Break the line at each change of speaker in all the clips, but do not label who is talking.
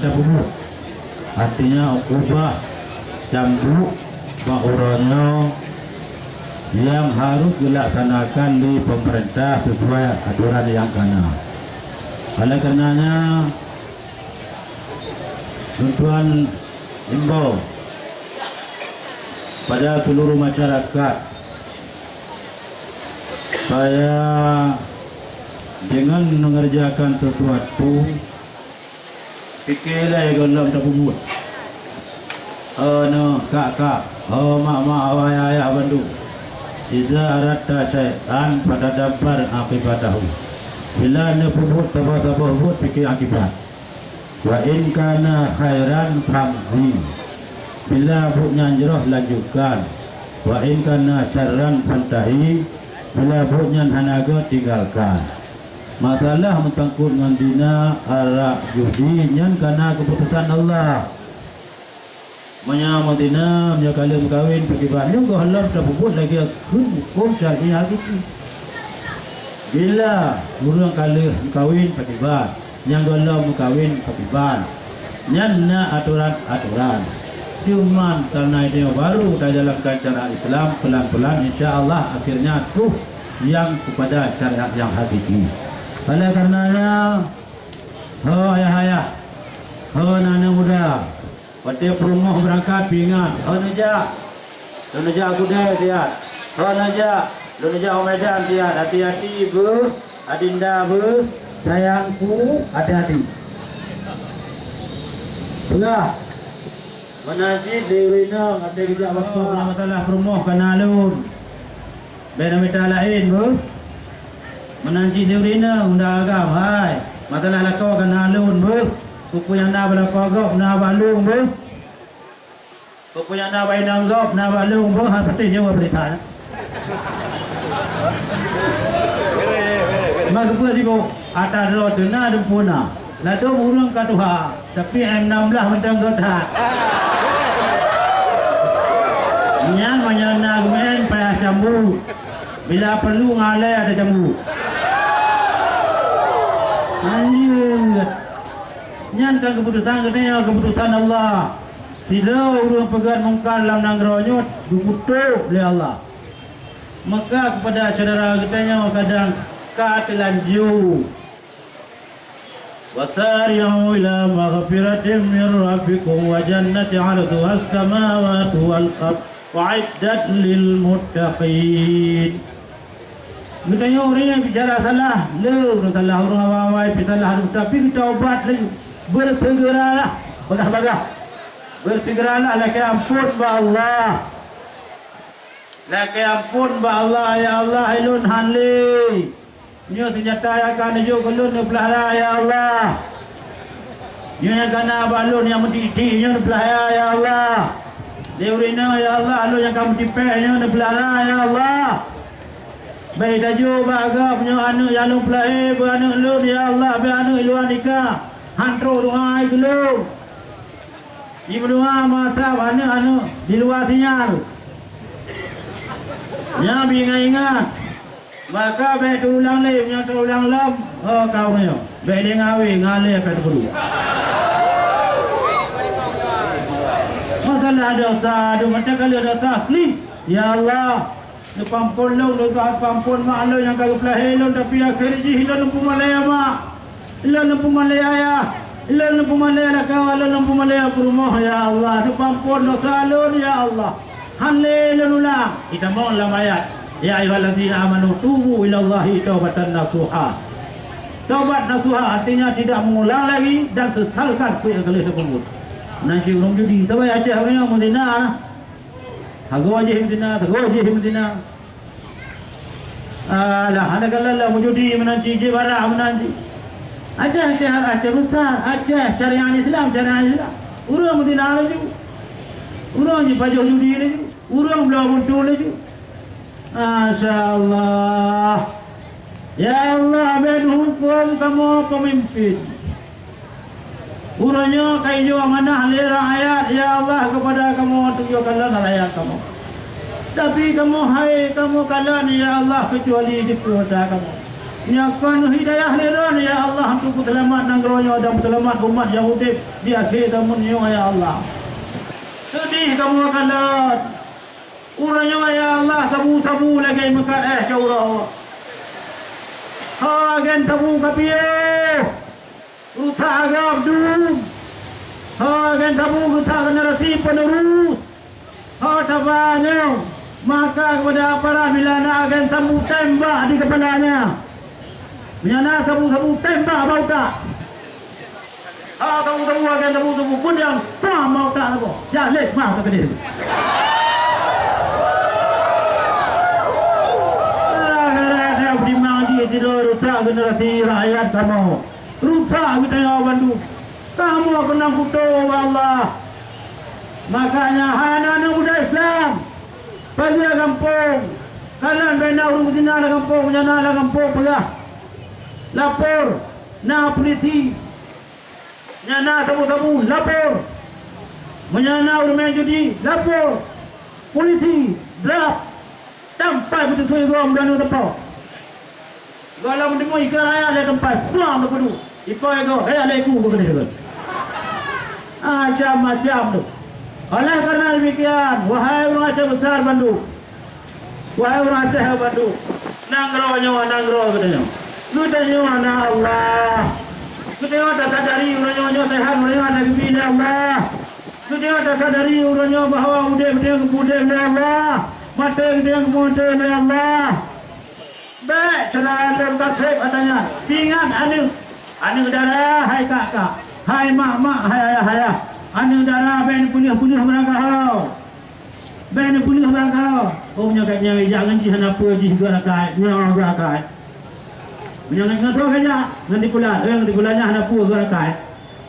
tersebut. Artinya ukubah cambuk makhurannya yang harus dilaksanakan di pemerintah sesuai aturan yang kena. Oleh karenanya tuan imbau pada seluruh masyarakat saya dengan mengerjakan sesuatu fikirlah kalau terbubut kakak mak ayah bantu iza aratta syai'an pada dabar akibatahu bila nebubut tabah fikir akibat wa in kana khairan famzi bila buatnya jerah lanjutkan wa in kana syarran fantahi bila buatnya hanaga tinggalkan. Masalah mentangkut dengan dina arak judi nyan karena keputusan Allah menyama dina menyakala berkahwin perkibaan yang Allah terbubut lagi hukum syariah itu bila orang kala berkahwin perkibaan yang Allah berkahwin perkibaan nyan aturan cuman karena dia baru dalamkan cara Islam pelan-pelan insya-Allah akhirnya tuh yang kepada syariat yang hakiki. Oleh karenanya ayah-ayah nana muda pada rumah berangkat pingat Naja aku dah dia Naja Omedan dia hati-hati adinda sayangku hati-hati sudah menajid dewina ada tidak waktu masalah rumah kanalun beda meta lain menanti dewina unda agam hai masalah lakau kanalun kupu yang na balakogop na balung kupu yang na bainanggop na balung ha seperti nyawa berita mak kupu tigo atas road na dempuna lalu burung katuha tapi M16 mentang kota nyan manyana men payah jambu bila perlu ngalai ada jambu anjir nyan kan keputusan Allah tidak urang pegat mungkar dalam nangronyot diputuk oleh Allah maka kepada saudara katanya kadang katilanju wasari'u ila maghfiratin min rabbikum wa jannati 'arduha as-samawati wal ardh wa'iddat lil muttaqin. Katanya orang yang bicara salah, salah orang awal salah tapi kita ubat lagi. Bersegeralah, bagah. Bersegeralah laki ampun ba Allah. Laki ampun ba Allah ya Allah ilun hanli. Nyo senjata akan nyo kelun pelahara ya Allah. Nyo yang kana balun yang mendidih nyo pelahara ya Allah. Deurina ya Allah alo yang kamu tipek nyo pelahara ya Allah. Baik daju baga punya anu yang lu pelai beranu lu ya Allah beranu iluan nikah hantro dungai belum ibu doa mata anu di luar sinyal ya ingat maka baik ulang lagi punya terulang lam kau nyo baik dia ngawi ngalih apa dulu masalah dosa macam kali dosa asli ya Allah pampun lu pampun mak lu yang kagak pelahir lu tapi akhir ji hilang lempu malaya mak hilang lempu malaya ya hilang lempu malaya kau lu lempu malaya ke rumah ya Allah tu pampun dosa lu ya Allah halil ulang kita mohon dalam ayat ya ayyuhallazina amanu tubu ilallahi taubatan nasuha taubat nasuha artinya tidak mengulang lagi dan sesalkan kali tersebut nanti belum judi tapi aja orang Madinah Hago aja himdina. Lah ada kalau wujudi menanti je bara menanti. Aja syariat besar, aja syariat Islam. Urang Madinah lagi. Urang je pajuh judi lagi. Urang belah buntu lagi. Masya-Allah. Ya Allah ben hukum kamu pemimpin. Urangnya kayu amanah li rakyat ya Allah kepada kamu tunjukkanlah rakyat kamu. Tapi kamu hai kamu kalan ya Allah kecuali di kepada kamu. Nyakan hidayah liran ya Allah untuk selamat nanggronya dan selamat umat Yahudi di akhir zamannya ya Allah. Sedih kamu kalat. Uranya ya Allah sabu-sabu lagi makan ke urang. Ha gen sabu kapiye. Ruta agak dum. Ha gen sabu ruta generasi penerus. Ha tabanya maka kepada aparat bila nak agen sabu tembak di kepalanya. Menyana sabu-sabu tembak bau tak. Sabu-sabu agen sabu-sabu pun yang mau tak apa. Jalik mah ke dia. Tidak rusak generasi rakyat kamu. Rusak kita yang Bandung. Kamu kena kutuk Allah. Makanya anak-anak muda Islam pergi ke kampung. Kalian bina urus dina ke kampung, nyana ke kampung pergi. Lapor na polisi. Nyana sabu-sabu lapor. Menyana urus judi lapor. Polisi draft. Sampai betul-betul gom dan utapau. Kalau menemu ikan ayah ada tempat, pulang ke dulu. Ikan itu, ada iku ke dulu. Macam-macam tu. Oleh kerana demikian, wahai orang Aceh besar Bandung, wahai orang Aceh Bandung, nanggro katanya. Lu tanya mana Allah. Lu tengok tak sadari orang-orang sehat, orang ada gembira Allah. Lu tengok tak sadari orang bahawa udah kemudian Allah, mata yang kemudian Allah. Baik, saudara dan kasih katanya. Ingat anu darah, hai kakak, hai mak, hai ayah. Anu darah ben punya merangkau. Ben punya merangkau. Oh nyaknya jangan jihan apa juga rakai, nyawa rakai. Jangan ngaso saja, nanti kulanya anak pu rakai.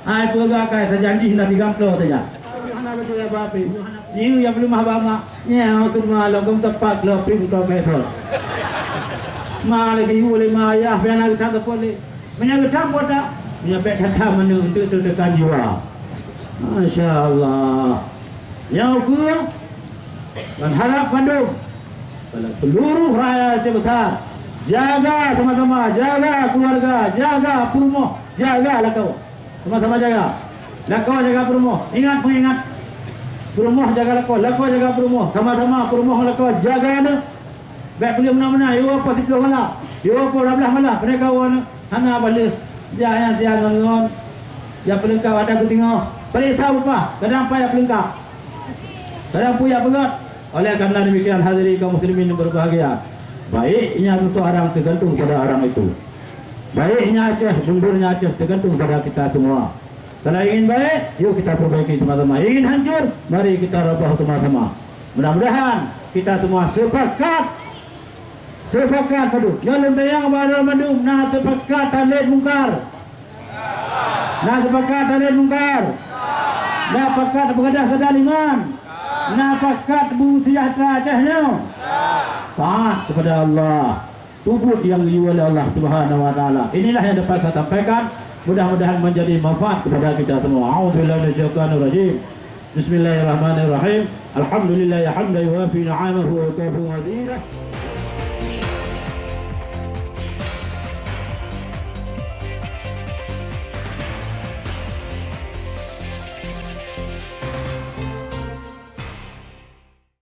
Ai pu rakai sajanji hendak digamplo saja. Anak betul ya bapi. Ni yang belum habama. Nya tu malam kum tepat lo pin to mesol. Malai boleh maya biar nak tak boleh menyangkut apa tak menyabek kata mana untuk tekan jiwa. Masya-Allah. Yang kedua dan harap Bandung seluruh rakyat besar jaga sama-sama, jaga keluarga, jaga perumahan, jaga lakau. Sama-sama jaga. Lakau jaga perumahan. Ingat mengingat perumahan jaga lakau jaga perumahan. Sama-sama perumahan lakau jaga ada. Baik beliau mana-mana, yo apa 10 malam, yo apa 12 malam, mereka kawan, hana balik, jangan ngon, yang pelengkap ada aku tengok, perintah apa, kadang payah pelengkap, kadang punya berat, oleh kerana demikian hadirin kaum muslimin yang berbahagia, baiknya untuk orang tergantung pada orang itu, baiknya Aceh, sumbernya Aceh tergantung pada kita semua. Kalau ingin baik, yuk kita perbaiki sama-sama. Ingin hancur, mari kita rubah sama-sama. Mudah-mudahan kita semua sepakat padu. Jangan tayang pada Bandung. Nah sepakat talib mungkar. Nah sepakat talib mungkar. Nah sepakat bergadah kedaliman. Nah sepakat bu sejahtera Acehnya. Taat kepada Allah. Tubut yang dijual oleh Allah Subhanahu Wa Taala. Inilah yang dapat saya sampaikan. Mudah-mudahan menjadi manfaat kepada kita semua. A'udzubillahi minasyaitonir rajim. Bismillahirrahmanirrahim. Alhamdulillah hamdan wa fi ni'amahu wa kafu wa